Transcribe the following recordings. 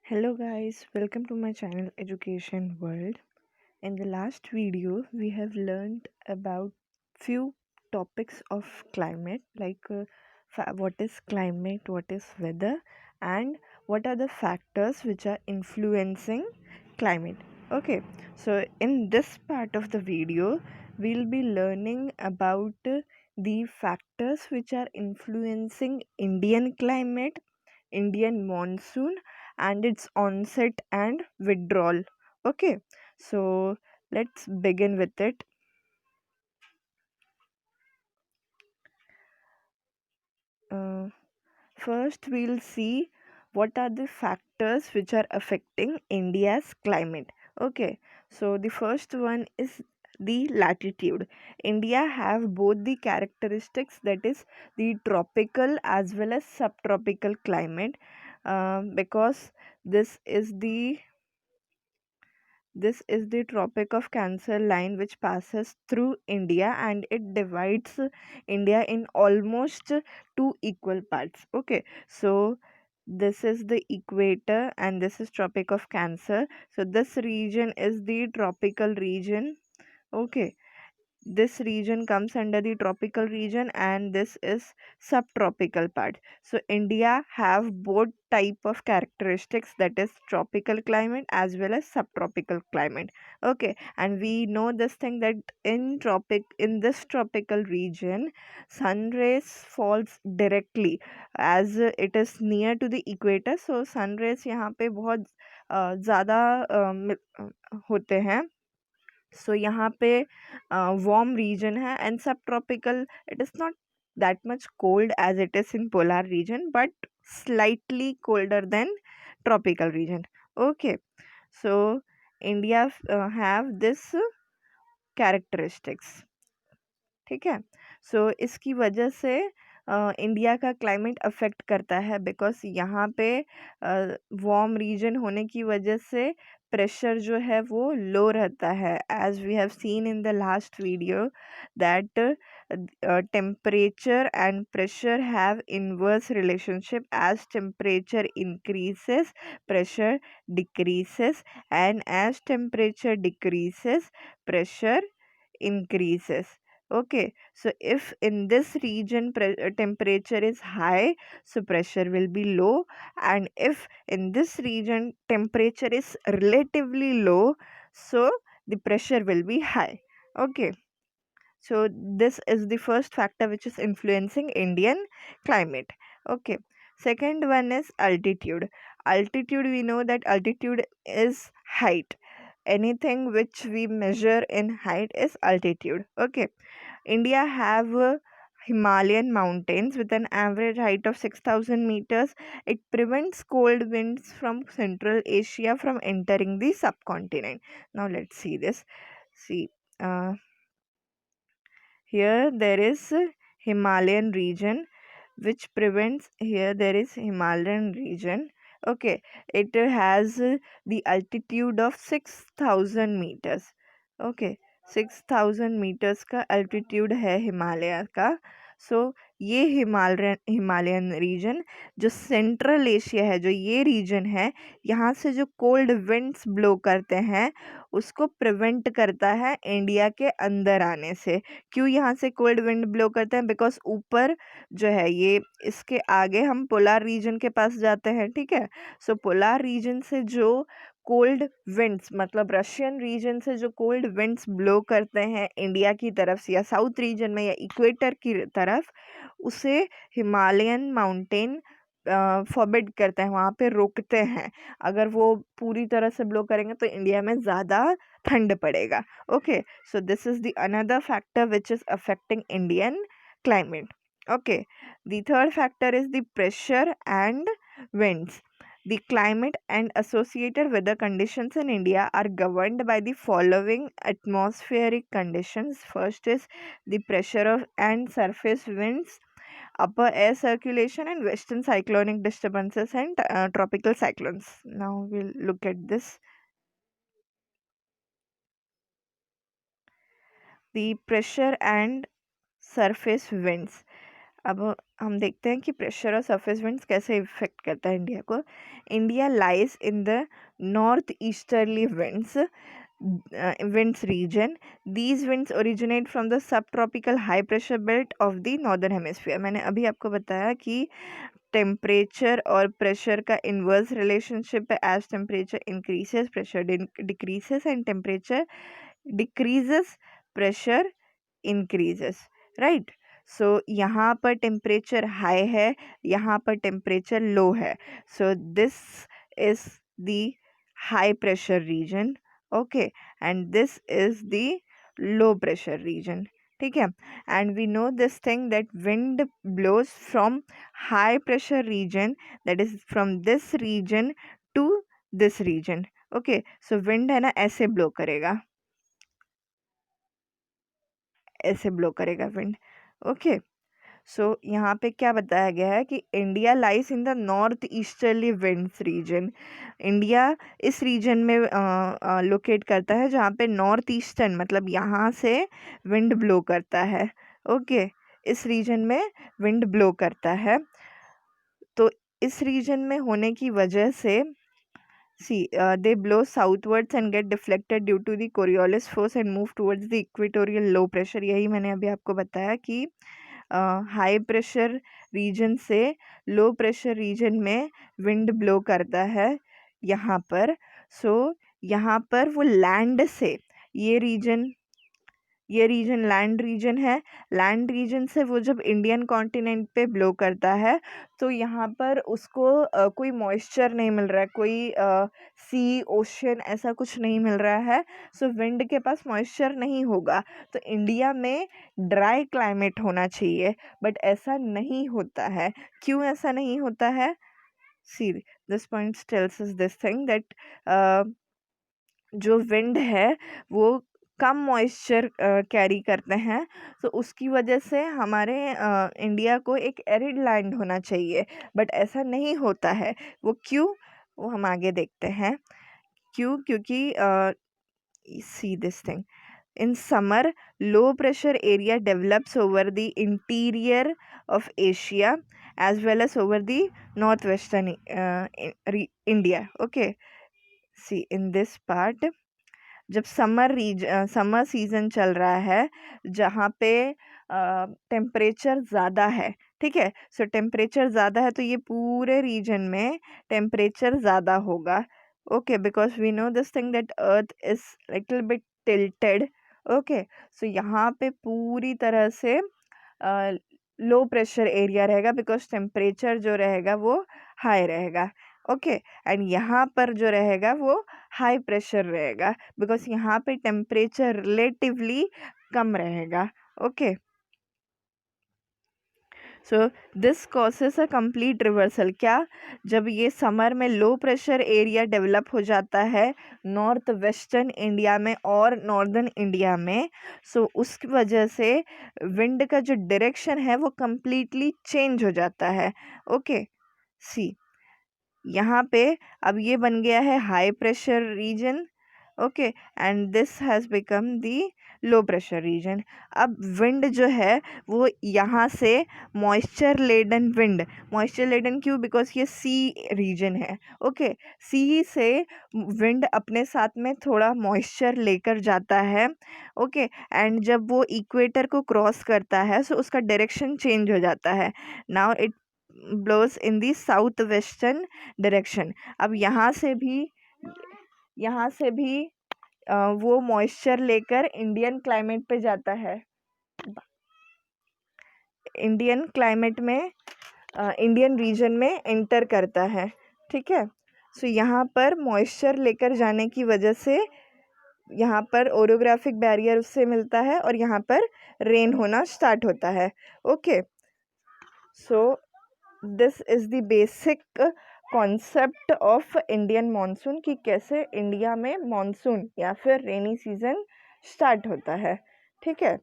Hello guys, welcome to my channel Education World. In the last video, we have learned about few topics of climate like what is climate, what is weather, and what are the factors which are influencing climate. Okay, so in this part of the video, we'll be learning about the factors which are influencing Indian climate, Indian monsoon, and its onset and withdrawal. Okay, so let's begin with it. Uh, First, we'll see what are the factors which are affecting India's climate. Okay, so the first one is the latitude. India have both the characteristics, that is the tropical as well as subtropical climate, because this is the This is the Tropic of Cancer line which passes through India and it divides India in almost two equal parts. Okay, so this is the equator and this is Tropic of Cancer. So this region is the tropical region. Okay, this region comes under the tropical region and this is subtropical part. So India have both type of characteristics, that is tropical climate as well as subtropical climate. Okay, and we know this thing that in this tropical region sun rays falls directly as it is near to the equator. So sun rays यहाँ पे बहुत ज़्यादा होते हैं. सो यहाँ पे warm reason है and सब tropical. It is not that much cold as it is in polar region, but slightly colder than tropical region. Okay, so India have this characteristics. ठीक है, सो इसकी वजह से इंडिया का क्लाइमेट अफेक्ट करता है बिकॉज यहाँ पे वार्म रीजन होने की वजह से प्रेशर जो है वो लो रहता है. As we have seen in the last video that temperature and pressure have inverse relationship. As temperature increases, pressure decreases, and as temperature decreases, pressure increases. Okay, so if in this region temperature is high, so pressure will be low, and if in this region temperature is relatively low, so the pressure will be high. Okay, so this is the first factor which is influencing Indian climate. Okay, second one is altitude. Altitude, we know that altitude is height. Anything which we measure in height is altitude. Okay, India have Himalayan mountains with an average height of 6,000 meters. It prevents cold winds from Central Asia from entering the subcontinent. Now let's see this. See, uh, here there is Himalayan region which prevents. Here there is Himalayan region. Okay, it has the altitude of 6,000 meters. Okay, 6,000 meters का altitude है हिमालय का. सो ये Himalayan reason जो central Asia है, जो ये reason है, यहाँ से जो कोल्ड विंड्स ब्लो करते हैं उसको प्रिवेंट करता है इंडिया के अंदर आने से. क्यों यहाँ से कोल्ड विंड ब्लो करते हैं? बिकॉज ऊपर जो है ये, इसके आगे हम पोलार रीजन के पास जाते हैं. ठीक है, सो पोलार रीजन से जो कोल्ड विंड्स, मतलब रशियन रीजन से जो कोल्ड विंड्स ब्लो करते हैं इंडिया की तरफ से या साउथ रीजन में या इक्वेटर की तरफ, उसे हिमालयन माउंटेन फॉरबिड करते हैं, वहाँ पे रोकते हैं. अगर वो पूरी तरह से ब्लो करेंगे तो इंडिया में ज़्यादा ठंड पड़ेगा. Okay, so this is the another factor which is affecting Indian climate. Okay, the third factor is the pressure and winds. The climate and associated weather conditions in India are governed by the following atmospheric conditions. First is the pressure of and surface winds, upper air circulation, and western cyclonic disturbances and tropical cyclones. Now we'll look at this. The pressure and surface winds. अब हम देखते हैं कि pressure और surface winds कैसे effect करता है India को. India lies in the north easterly winds region. These winds originate from the subtropical high pressure belt of the northern hemisphere. मैंने अभी आपको बताया कि टेम्परेचर और प्रेशर का इन्वर्स रिलेशनशिप है. As temperature increases pressure decreases and temperature decreases pressure increases, right. So यहाँ पर टेम्परेचर हाई है, यहाँ पर टेम्परेचर लो है. So this is the high pressure region, okay, and this is the low pressure region. ठीक है. And we know this thing that wind blows from high pressure region, that is from this region to this region. Okay, so wind है ना ऐसे blow करेगा, ऐसे blow करेगा wind. Okay, so यहाँ पे क्या बताया गया है कि India lies in the north easterly winds region. India इस रीजन में लोकेट करता है जहाँ पे नॉर्थ ईस्टर्न मतलब यहाँ से विंड ब्लो करता है. ओके, इस रीजन में विंड ब्लो करता है. तो इस रीजन में होने की वजह से they blow southwards and get deflected due to the Coriolis force and move towards the equatorial low pressure. यही मैंने अभी आपको बताया कि हाई प्रेशर रीजन से लो प्रेशर रीजन में विंड ब्लो करता है यहाँ पर. सो यहाँ पर वो लैंड से ये रीजन लैंड रीजन है. लैंड रीजन से वो जब इंडियन कॉन्टिनेंट पे ब्लो करता है तो यहाँ पर उसको कोई मॉइस्चर नहीं मिल रहा है, कोई सी ओशन ऐसा कुछ नहीं मिल रहा है. सो विंड के पास मॉइस्चर नहीं होगा तो इंडिया में ड्राई क्लाइमेट होना चाहिए, बट ऐसा नहीं होता है. क्यों ऐसा नहीं होता है? See this point tells us this thing that जो विंड है वो कम मॉइस्चर कैरी करते हैं, तो उसकी वजह से हमारे इंडिया को एक एरिड लैंड होना चाहिए, बट ऐसा नहीं होता है. वो क्यों, वो हम आगे देखते हैं क्यों. क्योंकि see this thing, in summer low pressure area develops over the interior of Asia as well as over the northwestern India. Okay, see in this part जब समर सीज़न चल रहा है जहाँ पे टेम्परेचर ज़्यादा है, ठीक है. सो टेम्परेचर ज़्यादा है तो ये पूरे रीजन में टेम्परेचर ज़्यादा होगा. Okay, because we know this thing that earth is little bit tilted. Okay, so यहाँ पे पूरी तरह से लो प्रेशर एरिया रहेगा बिकॉज टेम्परेचर जो रहेगा वो हाई रहेगा. ओके, एंड यहाँ पर जो रहेगा वो हाई प्रेशर रहेगा बिकॉज यहाँ पे टेम्परेचर रिलेटिवली कम रहेगा. Okay, so this causes a complete reversal. क्या, जब ये समर में लो प्रेशर एरिया डेवलप हो जाता है नॉर्थ वेस्टर्न इंडिया में और नॉर्दर्न इंडिया में, सो उस वजह से विंड का जो डायरेक्शन है वो कंप्लीटली चेंज हो जाता है. ओके, सी यहाँ पे अब ये बन गया है high pressure region. Okay, and this has become the low pressure reason. अब विंड जो है वो यहाँ से मॉइस्चर लेडन क्यों, बिकॉज ये सी रीजन है. ओके, सी से विंड अपने साथ में थोड़ा मॉइस्चर लेकर जाता है. ओके, एंड जब वो इक्वेटर को क्रॉस करता है सो उसका डायरेक्शन चेंज हो जाता है. Now it blows in the south western direction. अब यहाँ से भी वो मॉइस्चर लेकर इंडियन क्लाइमेट पे जाता है. इंडियन क्लाइमेट में इंडियन रीजन में एंटर करता है. ठीक है, सो यहाँ पर मॉइस्चर लेकर जाने की वजह से यहाँ पर ओरोग्राफिक बैरियर उससे मिलता है और यहाँ पर रेन होना स्टार्ट होता है. Okay, so this is the basic concept of Indian monsoon कि कैसे इंडिया में मानसून या फिर रेनी सीज़न स्टार्ट होता है. ठीक है,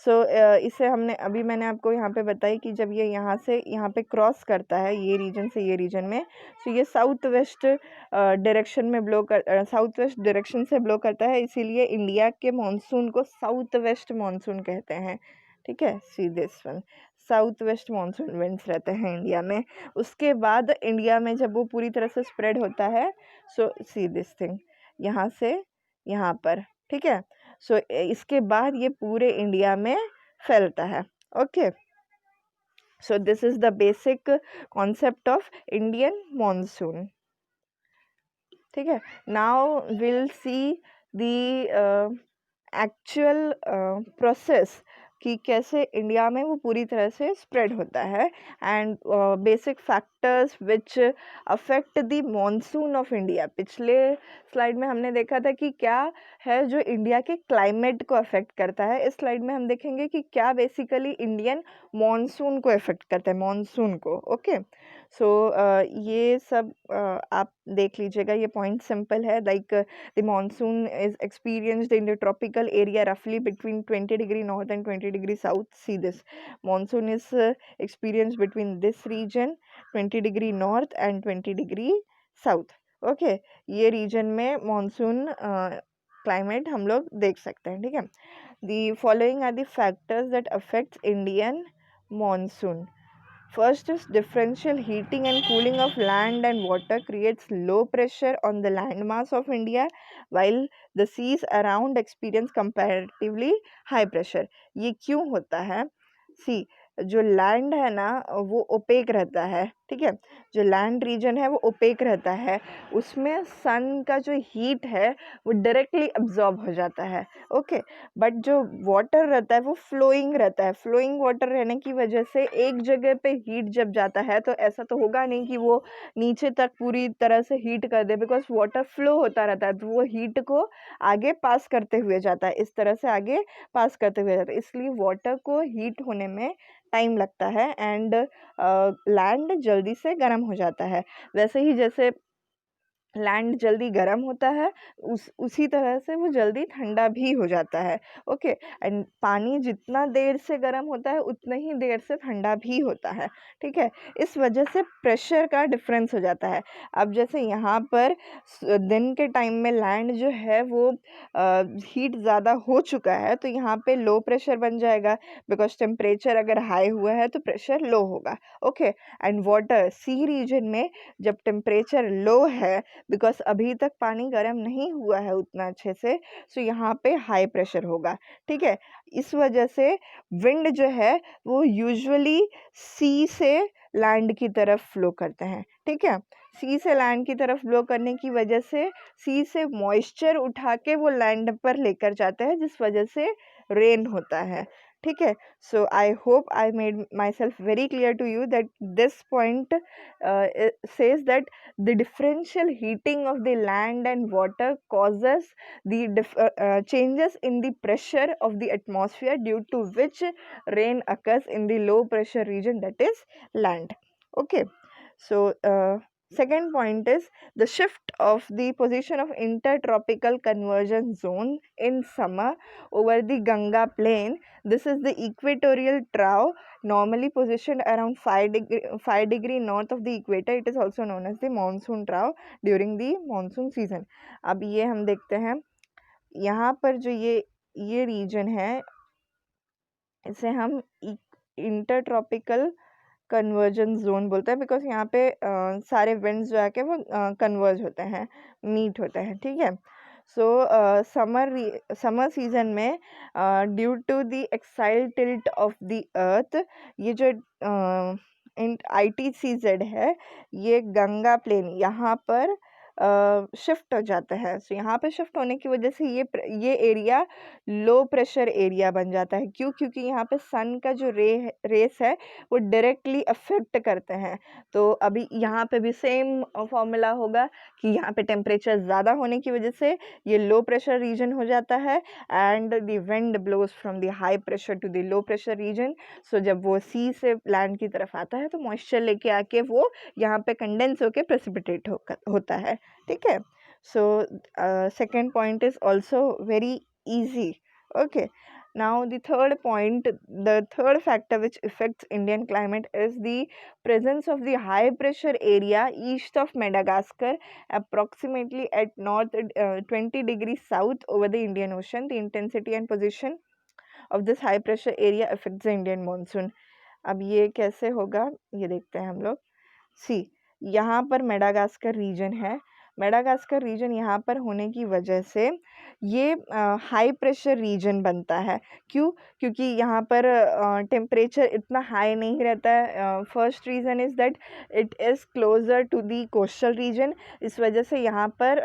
सो इसे मैंने आपको यहाँ पे बताई कि जब ये यहाँ से यहाँ पे क्रॉस करता है ये रीजन से ये रीजन में, सो ये साउथ वेस्ट डायरेक्शन से ब्लो करता है, इसीलिए इंडिया के मानसून को साउथ वेस्ट मानसून कहते हैं. ठीक है, see this one, south west monsoon winds रहते हैं इंडिया में। उसके बाद इंडिया में जब वो पूरी तरह से स्प्रेड होता है, सो सी दिस थिंग, यहाँ से यहाँ पर, ठीक है। सो इसके बाद ये पूरे इंडिया में फैलता है। Okay, so this is the basic concept of Indian monsoon, ठीक है। Now will see the actual process कि कैसे इंडिया में वो पूरी तरह से स्प्रेड होता है, and basic factors which affect the monsoon of India. पिछले स्लाइड में हमने देखा था कि क्या है जो इंडिया के क्लाइमेट को अफेक्ट करता है। इस स्लाइड में हम देखेंगे कि क्या बेसिकली इंडियन मॉनसून को अफेक्ट करता है, मॉनसून को। ओके, सो ये सब आप देख लीजिएगा, ये पॉइंट सिंपल है। Like the monsoon is experienced in the tropical area roughly between 20 degree north and 20 degree south. See this, monsoon is experienced between this region 20 degree north and 20 degree south. Okay, ये region में monsoon climate हम लोग देख सकते हैं, ठीक है। The following are the factors that affects Indian monsoon. First is differential heating and cooling of land and water creates low pressure on the landmass of India, while the seas around experience comparatively high pressure. ये क्यों होता है? सी, जो land है ना वो OPEC रहता है, ठीक है। जो लैंड रीजन है वो ओपेक रहता है, उसमें सन का जो हीट है वो डायरेक्टली अब्जॉर्ब हो जाता है। ओके, बट जो वाटर रहता है वो फ्लोइंग रहता है। फ्लोइंग वाटर रहने की वजह से एक जगह पे हीट जब जाता है तो ऐसा तो होगा नहीं कि वो नीचे तक पूरी तरह से हीट कर दे, बिकॉज वाटर फ्लो होता रहता है तो वो हीट को आगे पास करते हुए जाता है, इस तरह से आगे पास करते हुए जाता है। इसलिए वाटर को हीट होने में टाइम लगता है एंड लैंड जल्दी से गर्म हो जाता है। वैसे ही जैसे लैंड जल्दी गर्म होता है उसी तरह से वो जल्दी ठंडा भी हो जाता है। ओके, एंड पानी जितना देर से गर्म होता है उतना ही देर से ठंडा भी होता है, ठीक है। इस वजह से प्रेशर का डिफरेंस हो जाता है। अब जैसे यहाँ पर दिन के टाइम में लैंड जो है वो हीट ज़्यादा हो चुका है तो यहाँ पे लो प्रेशर बन जाएगा, बिकॉज टेम्परेचर अगर हाई हुआ है तो प्रेशर लो होगा। Okay, and water sea region में जब टेम्परेचर लो है, बिकॉज अभी तक पानी गर्म नहीं हुआ है उतना अच्छे से, सो यहाँ पे हाई प्रेशर होगा, ठीक है। इस वजह से विंड जो है वो यूजुअली सी से लैंड की तरफ फ्लो करते हैं, ठीक है। सी से लैंड की तरफ फ्लो करने की वजह से सी से मॉइस्चर उठा के वो लैंड पर लेकर जाते हैं, जिस वजह से रेन होता है, ठीक है। So I hope I made myself very clear to you that this point says that the differential heating of the land and water causes the changes in the pressure of the atmosphere, due to which rain occurs in the low pressure region, that is land. Okay, so second point is the shift of the position of intertropical convergence zone in summer over the Ganga plain. This is the equatorial trough normally positioned around 5 degree north of the equator. It is also known as the monsoon trough during the monsoon season. अब ये हम देखते हैं, यहाँ पर जो ये reason है इसे हम इंटरट्रॉपिकल कन्वर्जन जोन बोलते हैं, बिकॉज यहाँ पे सारे विंड्स जो आके वो कन्वर्ज होते हैं, मीट होते हैं, ठीक है। सो समर सीजन में due to the axial tilt of the earth, ये जो ITCZ है, ये गंगा प्लेन यहाँ पर शिफ्ट हो जाता है। सो यहाँ पे शिफ्ट होने की वजह से ये एरिया लो प्रेशर एरिया बन जाता है। क्यों? क्योंकि यहाँ पे सन का जो रेस है वो डायरेक्टली अफेक्ट करते हैं। तो अभी यहाँ पे भी सेम फॉर्मूला होगा कि यहाँ पे टेम्परेचर ज़्यादा होने की वजह से ये लो प्रेशर रीजन हो जाता है and the wind blows from the high pressure to the low pressure region. So जब वो सी से लैंड की तरफ आता है तो मॉइस्चर लेके आके वो यहाँ पे कंडेंस होके प्रेसिपिटेट होता है, ठीक है। So second point is also very easy. Okay, now the third point, the third factor which affects Indian climate is the presence of the high pressure area east of Madagascar, approximately at north 20 degrees south over the Indian Ocean. The intensity and position of this high pressure area affects the Indian monsoon. अब ये कैसे होगा ये देखते हैं हम लोग। सी, यहाँ पर मेडागास्कर रीजन है। मेडागास्कर रीजन यहाँ पर होने की वजह से ये हाई प्रेशर रीजन बनता है। क्यों? क्योंकि यहाँ पर टेम्परेचर इतना हाई नहीं रहता है। First reason is that it is closer to the coastal region. इस वजह से यहाँ पर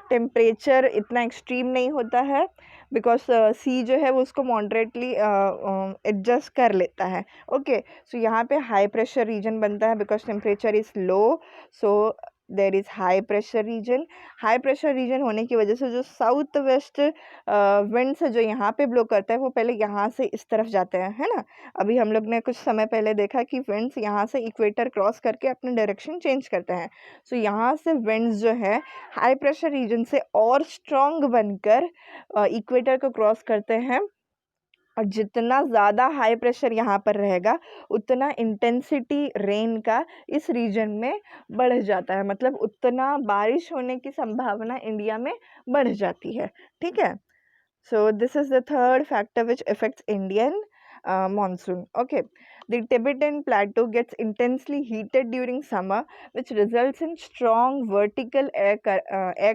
टेम्परेचर इतना एक्सट्रीम नहीं होता है, बिकॉज सी जो है वो उसको मॉडरेटली एडजस्ट कर लेता है। ओके, सो यहाँ पे हाई प्रेशर रीजन बनता है because temperature is low, so there is high pressure reason. High pressure reason होने की वजह से जो साउथ वेस्ट विंड्स जो यहाँ पे ब्लो करता है वो पहले यहाँ से इस तरफ जाते हैं, है ना। अभी हम लोग ने कुछ समय पहले देखा कि विंड्स यहाँ से इक्वेटर क्रॉस करके अपने डायरेक्शन चेंज करते हैं। सो यहाँ से विंड्स जो है हाई प्रेशर रीजन से और स्ट्रॉन्ग बनकर इक्वेटर को क्रॉस करते हैं, और जितना ज़्यादा हाई प्रेशर यहाँ पर रहेगा उतना इंटेंसिटी रेन का इस रीजन में बढ़ जाता है, मतलब उतना बारिश होने की संभावना इंडिया में बढ़ जाती है। ठीक है, so this is the third factor which affects Indian monsoon. Okay, the Tibetan plateau gets intensely heated during summer, which results in strong vertical air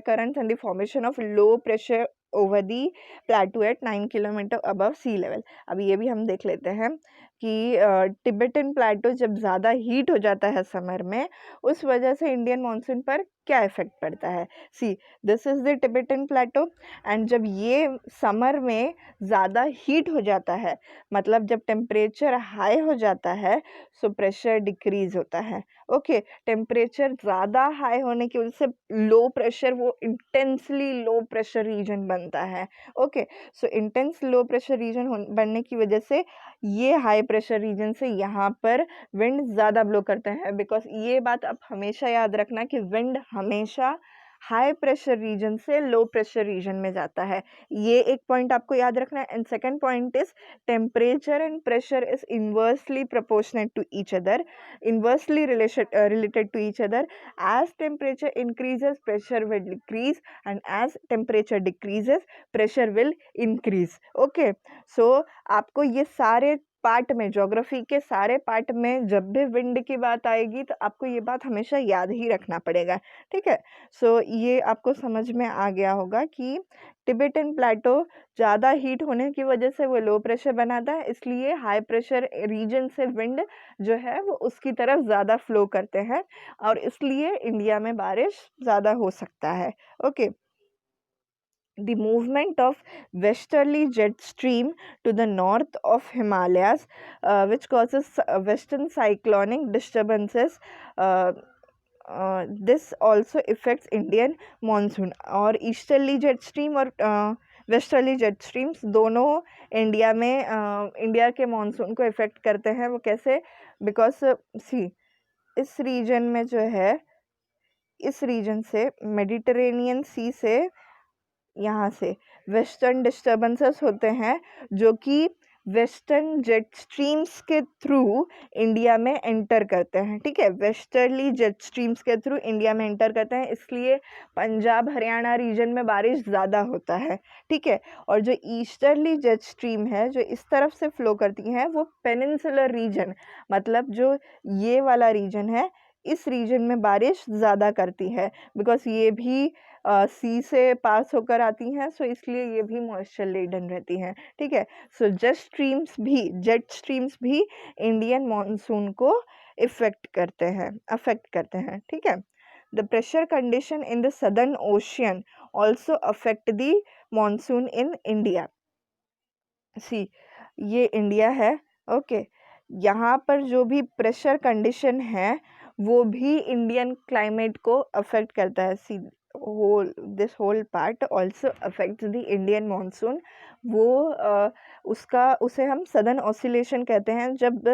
currents and the formation of low pressure over the plateau at 9 kilometre above sea level. अब ये भी हम देख लेते हैं कि Tibetan प्लेटो जब ज़्यादा हीट हो जाता है समर में, उस वजह से इंडियन मानसून पर क्या इफेक्ट पड़ता है। See, this is the Tibetan plateau, and जब ये समर में ज़्यादा हीट हो जाता है, मतलब जब टेम्परेचर हाई हो जाता है, सो प्रेशर डिक्रीज होता है। ओके, टेम्परेचर ज़्यादा हाई होने की वजह से लो प्रेशर, वो इंटेंसली लो प्रेशर रीजन बनता है। ओके, सो इंटेंस लो प्रेशर रीजन बनने की वजह से ये हाई प्रेशर रीजन से यहाँ पर विंड ज़्यादा ब्लो करते हैं। बिकॉज ये बात आप हमेशा याद रखना कि विंड हमेशा हाई प्रेशर रीजन से लो प्रेशर रीजन में जाता है। ये एक पॉइंट आपको याद रखना है। And second point is temperature and pressure is inversely proportionate to each other, inversely related to each other. As temperature increases, pressure will decrease, and as temperature decreases, pressure will increase. Okay, so आपको ये सारे part में, geography के सारे part में जब भी wind की बात आएगी तो आपको ये बात हमेशा याद ही रखना पड़ेगा। ठीक है, सो ये आपको समझ में आ गया होगा कि टिबेटन प्लेटो ज़्यादा हीट होने की वजह से वो लो प्रेशर बनाता है, इसलिए हाई प्रेशर रीजन से विंड जो है वो उसकी तरफ ज़्यादा फ्लो करते हैं, और इसलिए इंडिया में बारिश ज़्यादा हो सकता है। Okay, the movement of westerly jet stream to the north of Himalayas, which causes western cyclonic disturbances. This also affects Indian monsoon. और ईस्टर्ली जेट स्ट्रीम और वेस्टर्ली जेट स्ट्रीम्स दोनों इंडिया में इंडिया के मानसून को effect करते हैं। वो कैसे? बिकॉज सी, इस रीजन में जो है, इस रीजन से मेडिटेरेनियन सी से यहाँ से वेस्टर्न डिस्टर्बेंसेस होते हैं, जो कि वेस्टर्न जेट स्ट्रीम्स के थ्रू इंडिया में एंटर करते हैं। ठीक है, वेस्टर्ली जेट स्ट्रीम्स के थ्रू इंडिया में एंटर करते हैं, इसलिए पंजाब हरियाणा रीजन में बारिश ज़्यादा होता है। ठीक है, और जो ईस्टर्ली जेट स्ट्रीम है जो इस तरफ से फ्लो करती हैं, वो पेनिनसुलर रीजन, मतलब जो ये वाला रीजन है, इस रीजन में बारिश ज़्यादा करती है, बिकॉज ये भी सी से पास होकर आती हैं, सो इसलिए ये भी मॉइस्चर लेडन रहती हैं। ठीक है, सो जेट स्ट्रीम्स भी इंडियन मॉनसून को अफेक्ट करते हैं। ठीक है, the pressure condition in the southern ocean also affect the monsoon in India. See, ये इंडिया है। ओके, यहाँ पर जो भी प्रेशर कंडीशन है वो भी इंडियन क्लाइमेट को अफेक्ट करता है। See, this whole part also affects the Indian monsoon. वो उसे हम सदर्न ऑसिलेशन कहते हैं, जब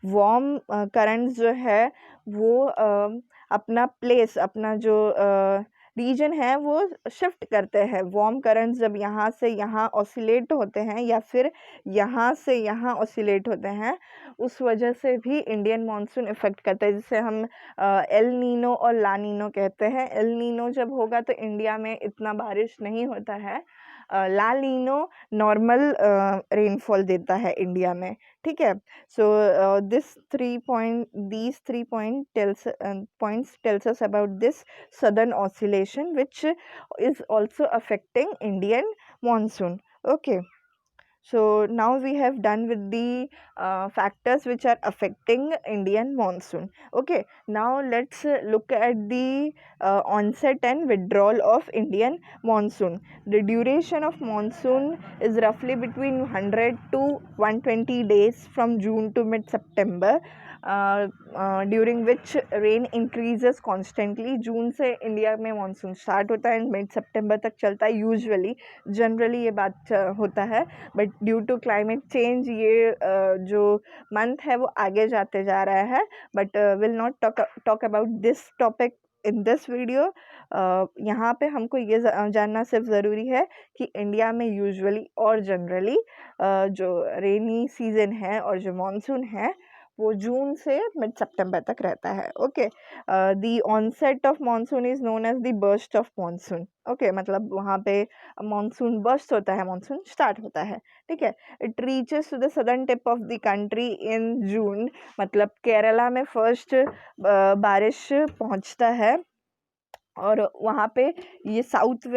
वार्म करंट्स जो है वो अपना जो रीजन है वो शिफ्ट करते हैं। वार्म करंट्स जब यहाँ से यहाँ ऑसिलेट होते हैं या फिर यहाँ से यहाँ ऑसिलेट होते हैं, उस वजह से भी इंडियन मानसून इफेक्ट करता है, जिसे हम एल नीनो और ला नीनो कहते हैं। एल नीनो जब होगा तो इंडिया में इतना बारिश नहीं होता है, ला नीनो नॉर्मल रेनफॉल देता है इंडिया में, ठीक है। सो these 3 points tells us about this southern oscillation which is also affecting Indian monsoon. Okay, so now we have done with the factors which are affecting Indian monsoon. Okay, now let's look at the onset and withdrawal of Indian monsoon. The duration of monsoon is roughly between 100 to 120 days from June to mid-September. During which rain increases constantly. जून से India में monsoon start होता है and mid सितंबर तक चलता है usually, generally ये बात होता है, but due to climate change ये जो मंथ है वो आगे जाते जा रहा है, but will not talk about this topic in this video. यहाँ पे हमको ये जानना सिर्फ ज़रूरी है कि इंडिया में यूजुअली और जनरली जो रेनी सीजन है और जो मानसून है वो जून से मिड सितंबर तक रहता है। Okay, the onset of monsoon is known as the burst of monsoon. Okay, मतलब वहाँ पे मानसून बर्स्ट होता है, मानसून स्टार्ट होता है, ठीक है। It reaches to the southern tip of the country in June, मतलब केरला में फर्स्ट बारिश पहुँचता है और वहाँ पे ये साउथ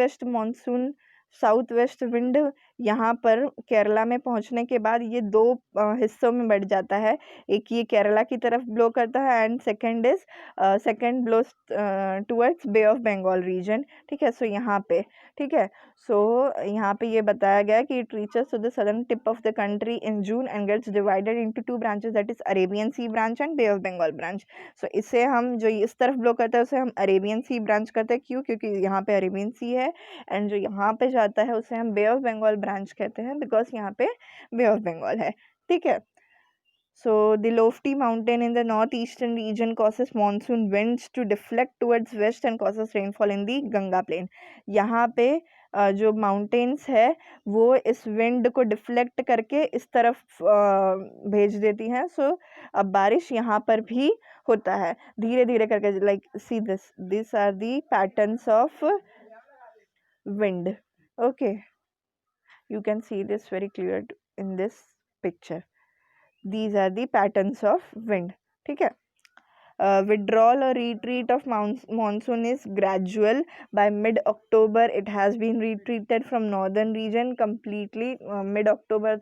वेस्ट विंड यहाँ पर केरला में पहुँचने के बाद ये दो हिस्सों में बढ़ जाता है। एक ये केरला की तरफ ब्लो करता है and second blows towards Bay of Bengal region, ठीक है। सो यहाँ पे, ठीक है, सो यहाँ पे ये बताया गया कि it reaches to the southern tip of the country in June and gets divided into 2 branches, that is Arabian sea branch and bay of Bengal branch. So इसे हम जो इस तरफ ब्लो करता है उसे हम अरेबियन सी ब्रांच कहते हैं। क्यों? क्योंकि यहाँ पे अरेबियन सी है, एंड जो यहाँ पे जाता है उसे हम बे ऑफ बंगाल ब्रांच कहते हैं बिकॉज यहाँ पे बे ऑफ बंगाल है, ठीक है। So the lofty mountain in the northeastern region causes monsoon winds to deflect towards west and causes rainfall in the Ganga plain. यहाँ पे जो माउंटेन्स है वो इस विंड को डिफ्लेक्ट करके इस तरफ भेज देती हैं। सो अब बारिश यहाँ पर भी होता है धीरे धीरे करके, like see this are the patterns of wind. Okay, you can see this very clear in this picture. These are the patterns of wind, ठीक है। Withdrawal or retreat of monsoon is gradual. By mid-October it has been retreated from northern region completely. Mid-October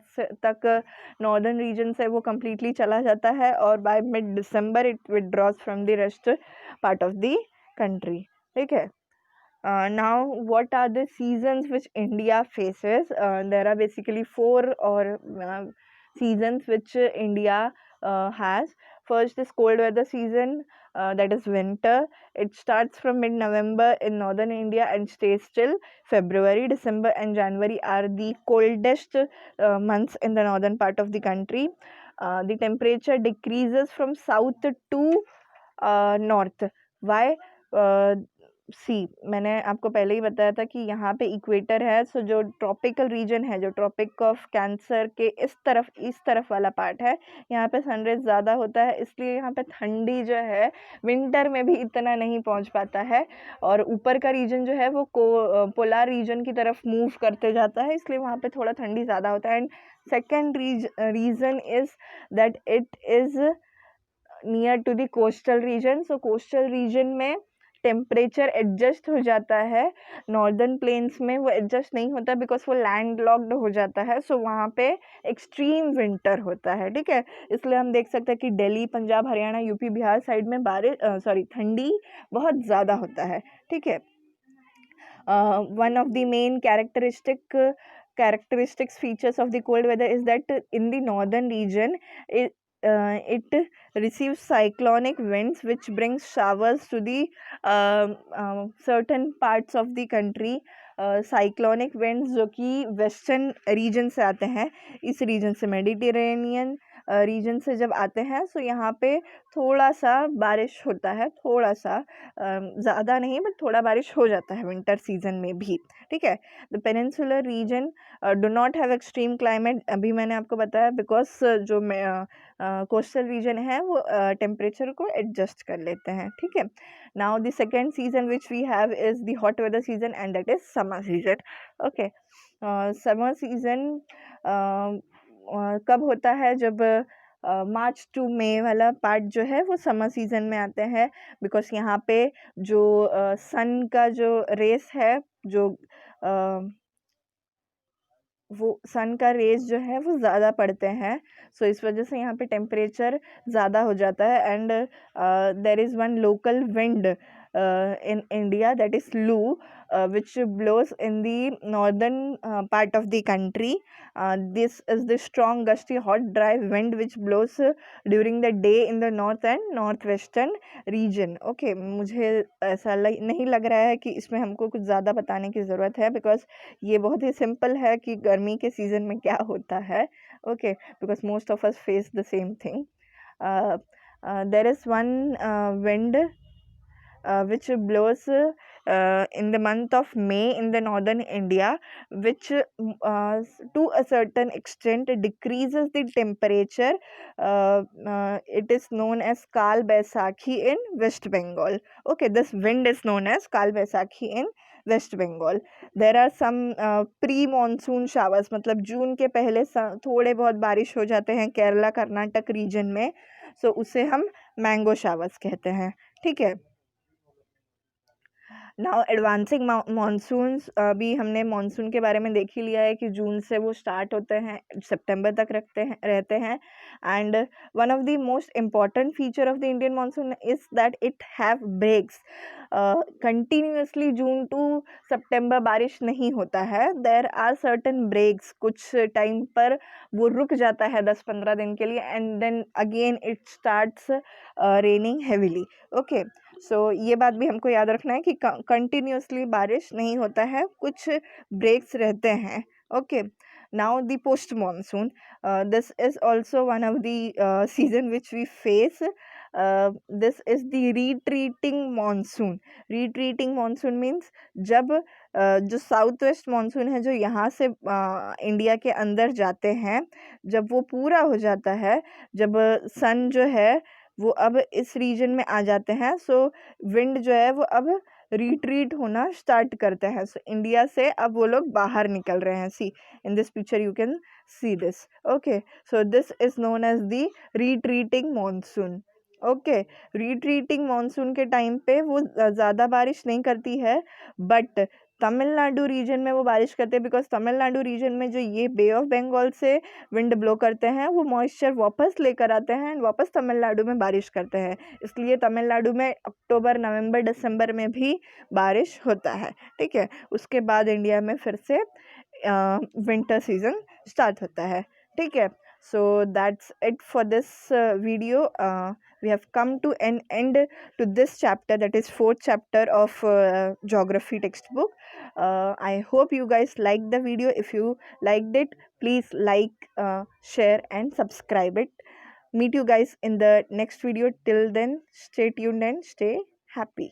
तक northern region से वो completely चला जाता है और by mid-December it withdraws from the rest part of the country, ठीक है। Now what are the seasons which India faces? There are basically 4 seasons which India has. First is cold weather season, that is winter. It starts from mid-November in northern India and stays till February. December and January are the coldest months in the northern part of the country. The temperature decreases from south to north. Why? सी मैंने आपको पहले ही बताया था कि यहाँ पे equator है, सो जो ट्रॉपिकल रीजन है, जो ट्रॉपिक ऑफ कैंसर के इस तरफ वाला पार्ट है, यहाँ पे सनराइज ज़्यादा होता है, इसलिए यहाँ पे ठंडी जो है विंटर में भी इतना नहीं पहुँच पाता है। और ऊपर का रीजन जो है वो पोलर रीजन की तरफ मूव करते जाता है, इसलिए वहाँ पे थोड़ा ठंडी ज़्यादा होता है। And second reason is that it is near to the coastal region. So coastal region में टेम्परेचर एडजस्ट हो जाता है, नॉर्दर्न प्लेन्स में वो एडजस्ट नहीं होता बिकॉज वो लैंड लॉक्ड हो जाता है। सो वहाँ पे एक्सट्रीम विंटर होता है, ठीक है। इसलिए हम देख सकते हैं कि दिल्ली, पंजाब, हरियाणा, यूपी, बिहार साइड में ठंडी बहुत ज़्यादा होता है, ठीक है। One of the main characteristics features of the cold weather is that in the northern region it receives cyclonic winds which brings showers to the certain parts of the country. Cyclonic winds जो कि western region से आते हैं, इस reason से Mediterranean reason से जब आते हैं, सो यहाँ पे थोड़ा सा बारिश होता है, थोड़ा सा, ज़्यादा नहीं बट थोड़ा बारिश हो जाता है विंटर सीजन में भी, ठीक है। The peninsular reason do not have extreme climate, अभी मैंने आपको बताया, बिकॉज जो कोस्टल रीजन है वो टेम्परेचर को एडजस्ट कर लेते हैं, ठीक है। Now the second season which we have is the hot weather season and that is summer season, okay. Summer season कब होता है, जब मार्च टू मई वाला पार्ट जो है वो समर सीजन में आते हैं, बिकॉज यहाँ पे जो सन का जो रेस है, जो वो सन का रेज जो है वो ज़्यादा पड़ते हैं, सो इस वजह से यहाँ पे टेम्परेचर ज़्यादा हो जाता है। And there is one local wind in India, that is Lu, which blows in the northern part of the country. This is the strong, gusty, hot, dry wind which blows during the day in the north and northwestern region. Okay, मुझे ऐसा नहीं लग रहा है कि इसमें हमको कुछ ज़्यादा बताने की ज़रूरत है, बिकॉज ये बहुत ही सिंपल है कि गर्मी के सीज़न में क्या होता है. Okay, because most of us face the same thing. There is one wind which blows in the month of May in the northern India, which to a certain extent decreases the temperature. It is known as Kal Baisakhi in West Bengal. Okay, this wind is known as Kal Baisakhi in West Bengal. There are some pre monsoon showers, मतलब जून के पहले थोड़े बहुत बारिश हो जाते हैं केरला कर्नाटक रीजन में, सो उसे हम मैंगो शावर्स कहते हैं, ठीक है. नाउ एडवांसिंग मानसून्स, अभी हमने मानसून के बारे में देख ही लिया है कि जून से वो स्टार्ट होते हैं, सितंबर तक रहते हैं. And one of the most important feature of the Indian monsoon is that it have breaks. Continuously June to सितंबर बारिश नहीं होता है, देर आर सर्टन ब्रेक्स, कुछ टाइम पर वो रुक जाता है 10-15 दिन के लिए, and then again it starts raining heavily. Okay, so ये बात भी हमको याद रखना है कि कंटिन्यूसली बारिश नहीं होता है, कुछ ब्रेक्स रहते हैं. Okay, now the post monsoon, this is also one of the season which we face. This is the retreating monsoon. Retreating monsoon means जब जो साउथ वेस्ट मानसून है, जो यहाँ से इंडिया के अंदर जाते हैं, जब वो पूरा हो जाता है, जब सन जो है वो अब इस रीजन में आ जाते हैं, सो विंड जो है वो अब रिट्रीट होना स्टार्ट करते हैं. सो इंडिया से अब वो लोग बाहर निकल रहे हैं. See in this picture you can see this. Okay, so this is known as the retreating monsoon. Okay, retreating monsoon के टाइम पे वो ज़्यादा बारिश नहीं करती है, बट तमिलनाडु रीजन में वो बारिश करते हैं, बिकॉज तमिलनाडु रीजन में जो ये बे ऑफ बंगाल से विंड ब्लो करते हैं, वो मॉइस्चर वापस लेकर आते हैं एंड वापस तमिलनाडु में बारिश करते हैं. इसलिए तमिलनाडु में अक्टूबर, नवंबर, दिसंबर में भी बारिश होता है, ठीक है. उसके बाद इंडिया में फिर से विंटर सीजन स्टार्ट होता है, ठीक है. So that's it for this video. We have come to an end to this chapter, that is fourth chapter of geography textbook. I hope you guys liked the video. If you liked it, please like, share and subscribe it. Meet you guys in the next video. Till then, stay tuned and stay happy.